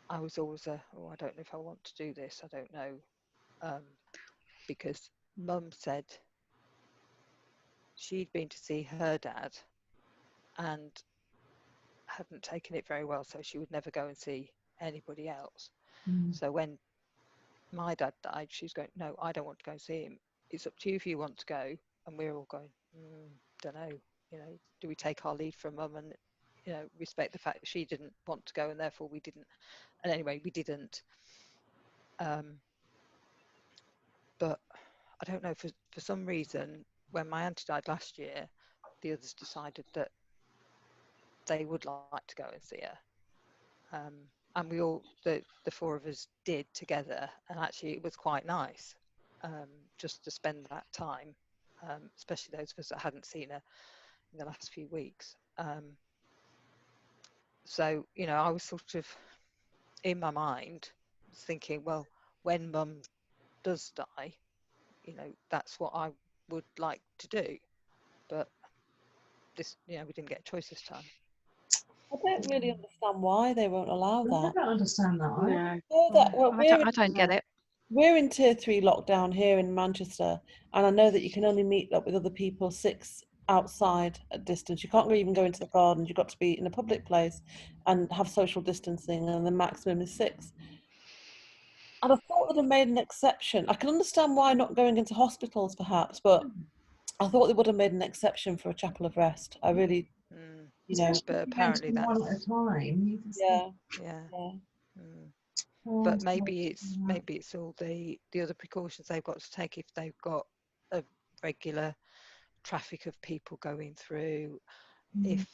I was always I don't know if I want to do this, I don't know, because Mum said she'd been to see her dad and hadn't taken it very well, so she would never go and see anybody else. So when my dad died, she's going, no, I don't want to go and see him. It's up to you if you want to go. And we're all going, don't know, do we take our lead from Mum and respect the fact that she didn't want to go and therefore we didn't. And anyway, we didn't. But I don't know, for some reason, when my auntie died last year, the others decided that they would like to go and see her. And we all, the four of us, did together, and actually it was quite nice, just to spend that time, especially those of us that hadn't seen her in the last few weeks. So I was sort of in my mind thinking, well, when Mum does die, that's what I would like to do. But this, we didn't get a choice this time. I don't really understand why they won't allow that. I don't understand that. I don't get it. We're in tier 3 lockdown here in Manchester, and I know that you can only meet up with other people 6 outside at distance. You can't even go into the garden. You've got to be in a public place and have social distancing, and the maximum is 6. And I thought they'd have made an exception. I can understand why not going into hospitals, perhaps, but I thought they would have made an exception for a Chapel of Rest. I really, but apparently that's one at a time. But maybe it's all the other precautions they've got to take if they've got a regular traffic of people going through. If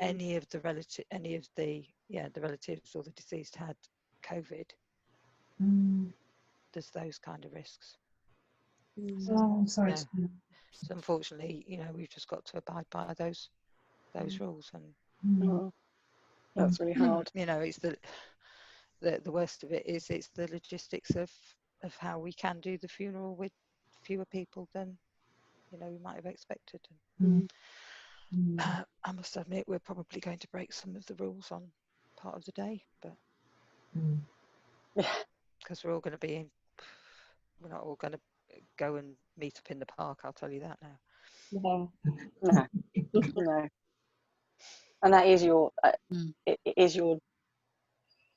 any of the relatives or the deceased had COVID, there's those kind of risks. I'm sorry. So unfortunately, we've just got to abide by those rules, and that's really hard. It's the worst of it is it's the logistics of how we can do the funeral with fewer people than we might have expected. I must admit we're probably going to break some of the rules on part of the day, but because we're all going to be we're not all going to go and meet up in the park, I'll tell you that now. No. And that is your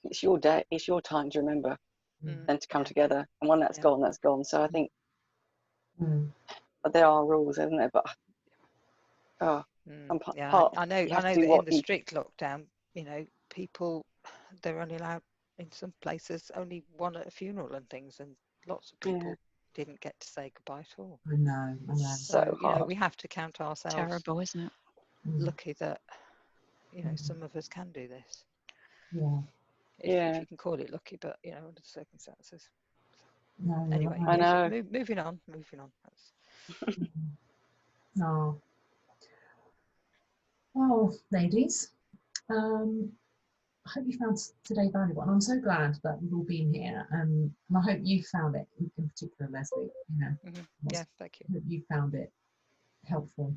it's your day, it's your time to remember and to come together, and when that's gone, that's gone. So I think there are rules, isn't there? But I know that in the strict lockdown, people, they're only allowed in some places only one at a funeral and things, and lots of people didn't get to say goodbye at all. I know. So we have to count ourselves terrible, isn't it? Lucky that some of us can do this. If you can call it lucky, but under the circumstances. No, anyway, I know. Moving on. No. Well, ladies, I hope you found today valuable, and I'm so glad that we've all been here. And I hope you found it, in particular, Leslie. Yeah, thank you. I hope you found it helpful.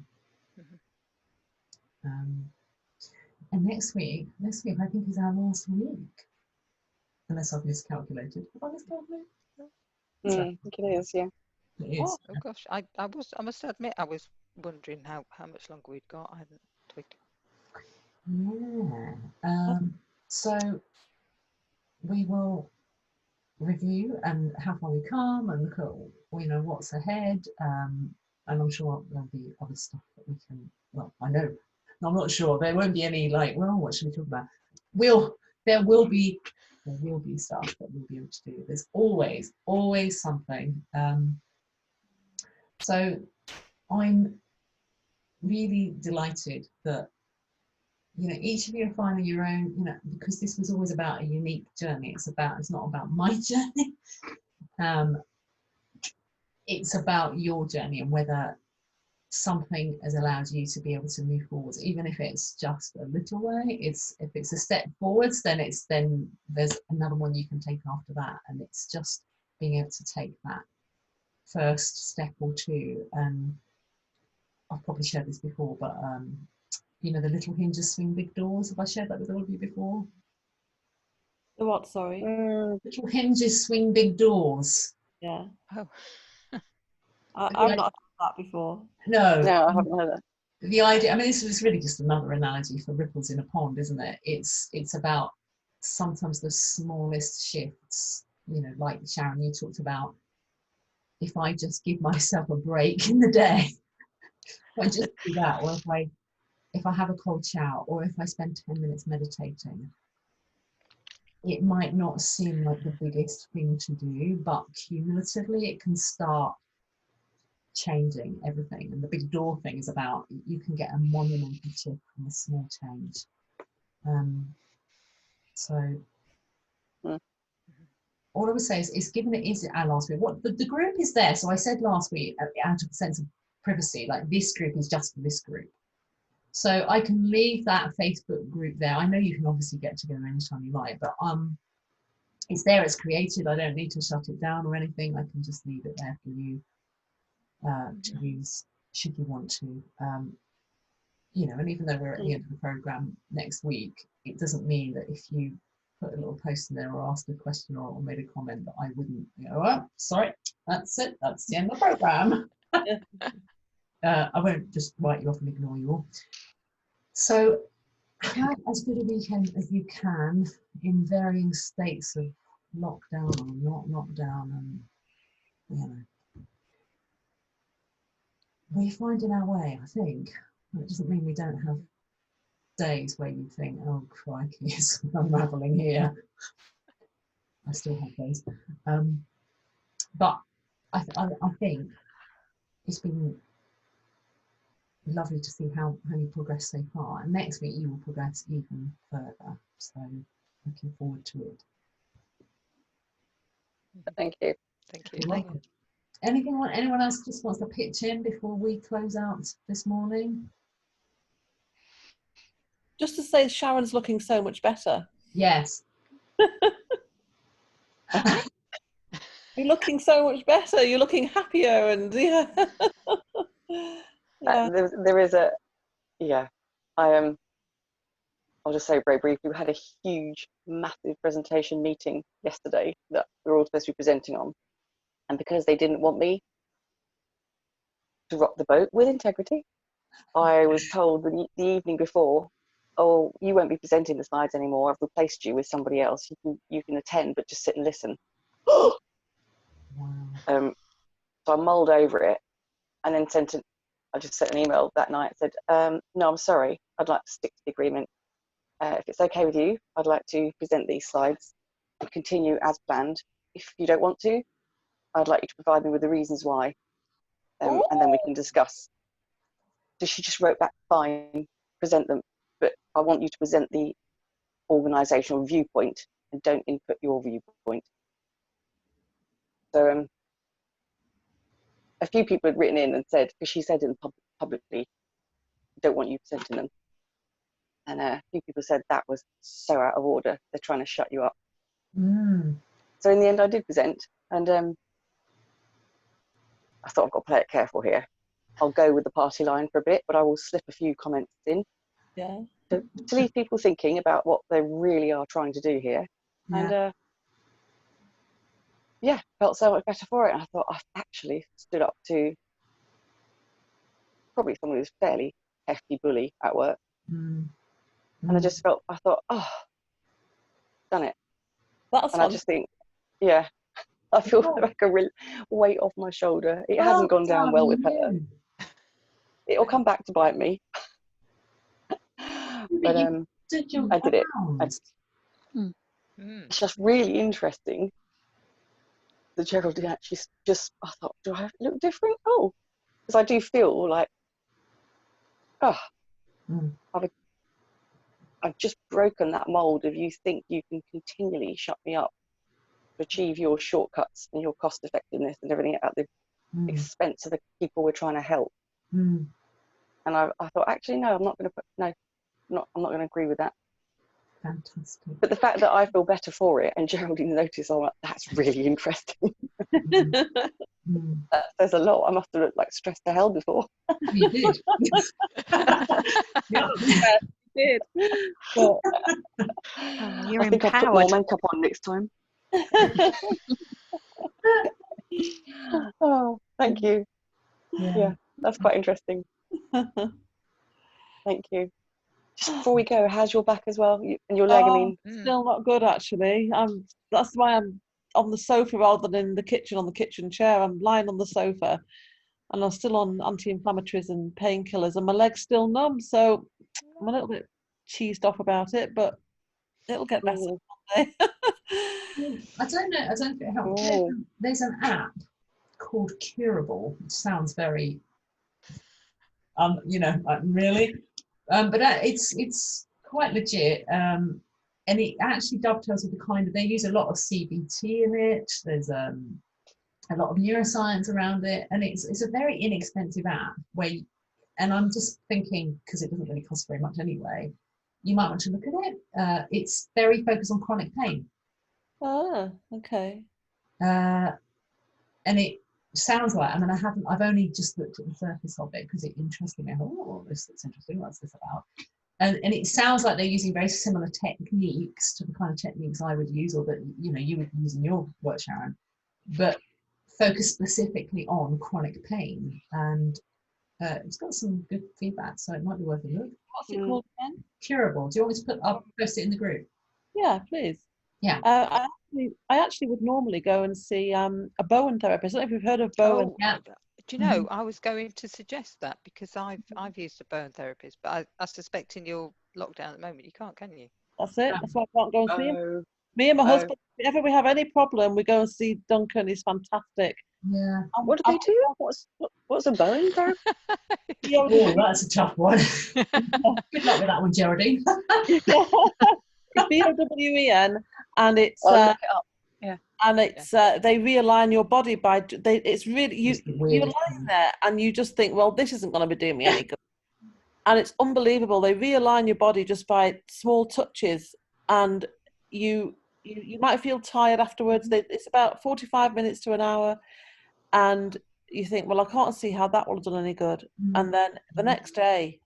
And next week, I think, is our last week, unless I've miscalculated. Have I miscalculated? I think it is. Yeah. It is. Oh gosh, I must admit I was wondering how much longer we'd got. I hadn't twigged. Yeah. So we will review and how far we come and look at, you know, what's ahead. And I'm sure there'll be other stuff that we can, well, I know, I'm not sure, there won't be any like, well, what should we talk about? There will be stuff that we'll be able to do. There's always something. So I'm really delighted that, you know, each of you are finding your own, you know, because this was always about a unique journey. It's not about my journey. It's about your journey and whether something has allowed you to be able to move forwards, even if it's just a little way. If it's a step forwards, then there's another one you can take after that, and it's just being able to take that first step or two. And I've probably shared this before, but you know, the little hinges swing big doors. Have I shared that with all of you before? The what, sorry? Little hinges swing big doors. Yeah. Oh. I've not heard that before. No, I haven't heard that. The idea, I mean, this is really just another analogy for ripples in a pond, isn't it? It's about sometimes the smallest shifts, you know, like Sharon, you talked about, if I just give myself a break in the day, if I just do that, or if I have a cold shower, or if I spend 10 minutes meditating, it might not seem like the biggest thing to do, but cumulatively it can start changing everything. And the big door thing is about, you can get a monumental shift from a small change. So all I would say is given it is our last week, what the group is there. So I said last week, out of a sense of privacy, like this group is just for this group. So I can leave that Facebook group there. I know you can obviously get together anytime you like, but it's there, it's created. I don't need to shut it down or anything. I can just leave it there for you to use should you want to. You know, and even though we're at the end of the program next week, it doesn't mean that if you put a little post in there or asked a question or made a comment that I wouldn't go, oh, sorry, that's it, that's the end of the program. I won't just write you off and ignore you all. So have as good a weekend as you can in varying states of lockdown or not lockdown, and you know, we're finding our way, I think. It doesn't mean we don't have days where you think, oh crikey, it's unraveling here. I still have those. But I think it's been lovely to see how you progress so far. And next week you will progress even further. So looking forward to it. Thank you. Thank You're you. welcome. Anyone else just wants to pitch in before we close out this morning? Just to say, Sharon's looking so much better. Yes. You're looking so much better. You're looking happier, and yeah. Yeah. There is a, yeah. I'll just say very briefly, we had a huge, massive presentation meeting yesterday that we were all supposed to be presenting on, and because they didn't want me to rock the boat with integrity, I was told the evening before, oh, you won't be presenting the slides anymore. I've replaced you with somebody else. You can attend, but just sit and listen. Wow. So I mulled over it, and then I just sent an email that night. Said, no, I'm sorry. I'd like to stick to the agreement. If it's okay with you, I'd like to present these slides and continue as planned. If you don't want to, I'd like you to provide me with the reasons why, and then we can discuss. So she just wrote back, fine, present them, but I want you to present the organisational viewpoint and don't input your viewpoint. So a few people had written in and said, because she said in publicly, don't want you presenting them. And a few people said that was so out of order. They're trying to shut you up. So in the end, I did present, and I thought I've got to play it careful here. I'll go with the party line for a bit, but I will slip a few comments in. Yeah. To leave people thinking about what they really are trying to do here. Yeah. And felt so much better for it. And I thought I've actually stood up to probably someone who's fairly hefty bully at work. And I thought, oh, done it. That's and I just think, yeah, I feel like a real weight off my shoulder. It hasn't gone down well with her. It'll come back to bite me. But I did it. It's just really interesting that Geraldine actually just, I thought, do I look different? Oh, because I do feel like, I've just broken that mold of you think you can continually shut me up to achieve your shortcuts and your cost effectiveness and everything at the expense of the people we're trying to help. And I thought, actually, no, I'm not going to put, no, I'm not going to agree with that. Fantastic. But the fact that I feel better for it and Geraldine noticed, I'm like, that's really interesting. That says a lot. I must have looked like stressed to hell before. You did. You did. But, You're I think I'll put more makeup on next time. Oh, thank you. Yeah, that's quite interesting. Thank you. Just before we go, how's your back as well? And your leg, I mean? Still not good, actually. That's why I'm on the sofa rather than in the kitchen on the kitchen chair. I'm lying on the sofa and I'm still on anti-inflammatories and painkillers and my leg's still numb. So I'm a little bit cheesed off about it, but it'll get better one day. I don't know if it helps. There's an app called Curable, which sounds very, like really, but it's quite legit. And it actually dovetails with the kind of, they use a lot of CBT in it. There's a lot of neuroscience around it, and it's a very inexpensive app and I'm just thinking, because it doesn't really cost very much anyway, you might want to look at it. It's very focused on chronic pain. Oh, okay. And it sounds like, I've only just looked at the surface of it because it interested me. I thought, oh, this looks interesting. What's this about? And it sounds like they're using very similar techniques to the kind of techniques I would use, or that you would use in your work, Sharon, but focus specifically on chronic pain. And it's got some good feedback, so it might be worth a look. What's it called again? Curable. Do you want me to post it in the group? Yeah, please. Yeah. I actually would normally go and see a Bowen therapist. I don't know if you've heard of Bowen. Yeah. Do you know, I was going to suggest that because I've used a Bowen therapist, but I suspect in your lockdown at the moment you can't, can you? That's it. That's why I can't go and see him. Me and my husband, if we have any problem, we go and see Duncan. He's fantastic. Yeah. What do they do? What's a Bowen therapy? Oh, that's a tough one. Good luck with that one, Geraldine. It's BOWEN, and it's look it up. Yeah. And it's they realign your body by it's really you're lying there and you just think, well, this isn't going to be doing me any good, and it's unbelievable. They realign your body just by small touches, and you might feel tired afterwards. It's about 45 minutes to an hour, and you think, well, I can't see how that will have done any good. And then the next day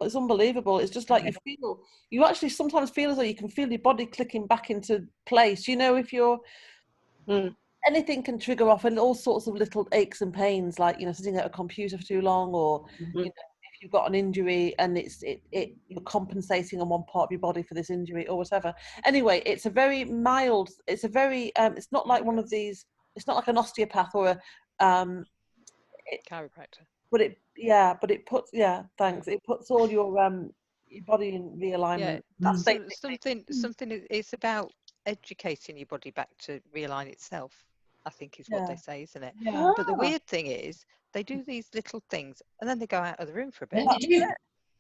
it's unbelievable. It's just like you actually sometimes feel as though you can feel your body clicking back into place. If you're anything can trigger off and all sorts of little aches and pains, like sitting at a computer for too long, or if you've got an injury and you're compensating on one part of your body for this injury or whatever. Anyway, it's a very mild. It's a very. It's not like one of these. It's not like an osteopath or a chiropractor. But it puts thanks. It puts all your body in realignment. That's something. It's about educating your body back to realign itself, I think is what they say, isn't it? Yeah. But the weird thing is, they do these little things and then they go out of the room for a bit.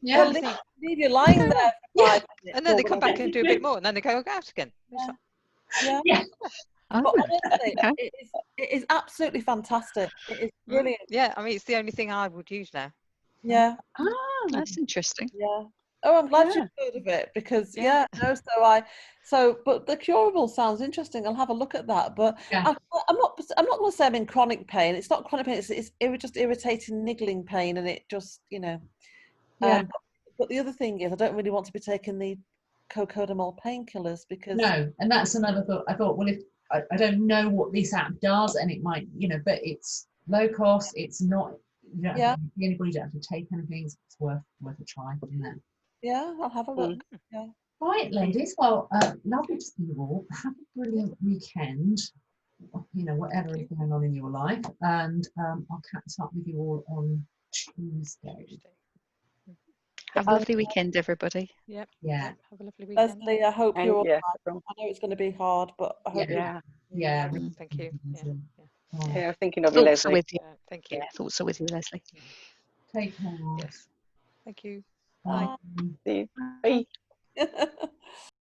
Yeah. Well, leave you lying there for 5 minutes, and then they come back and do a bit more, and then they go out again. Yeah. But honestly, it is absolutely fantastic. It is brilliant. Yeah, I mean, it's the only thing I would use now. Yeah. That's interesting. Yeah. Oh, I'm glad you've heard of it because but the Curable sounds interesting. I'll have a look at that. But I'm not going to say I'm in chronic pain. It's not chronic pain. It's just irritating, niggling pain, and it just but the other thing is, I don't really want to be taking the cocodamol painkillers because and that's another thought. I thought, well, if I don't know what this app does, and it might, but it's low cost. It's not, anybody don't have to take anything. It's worth a try, isn't it? Yeah, I'll have a look. Yeah. Right, ladies. Well, lovely to see you all. Have a brilliant weekend. You know, whatever is going on in your life, and I'll catch up with you all on Tuesday. Have a lovely weekend, everybody. Yep. Yeah. Have a lovely weekend. Leslie, I hope you're all yeah, right. I know it's going to be hard, but I hope Yeah. you're Yeah. Thank you. Yeah. Oh, yeah. Thinking of you, Thoughts are Leslie. with you. Thank you. Yeah, thoughts are with you, Leslie. take care. Yes. Thank you. Bye. See you. Bye. right.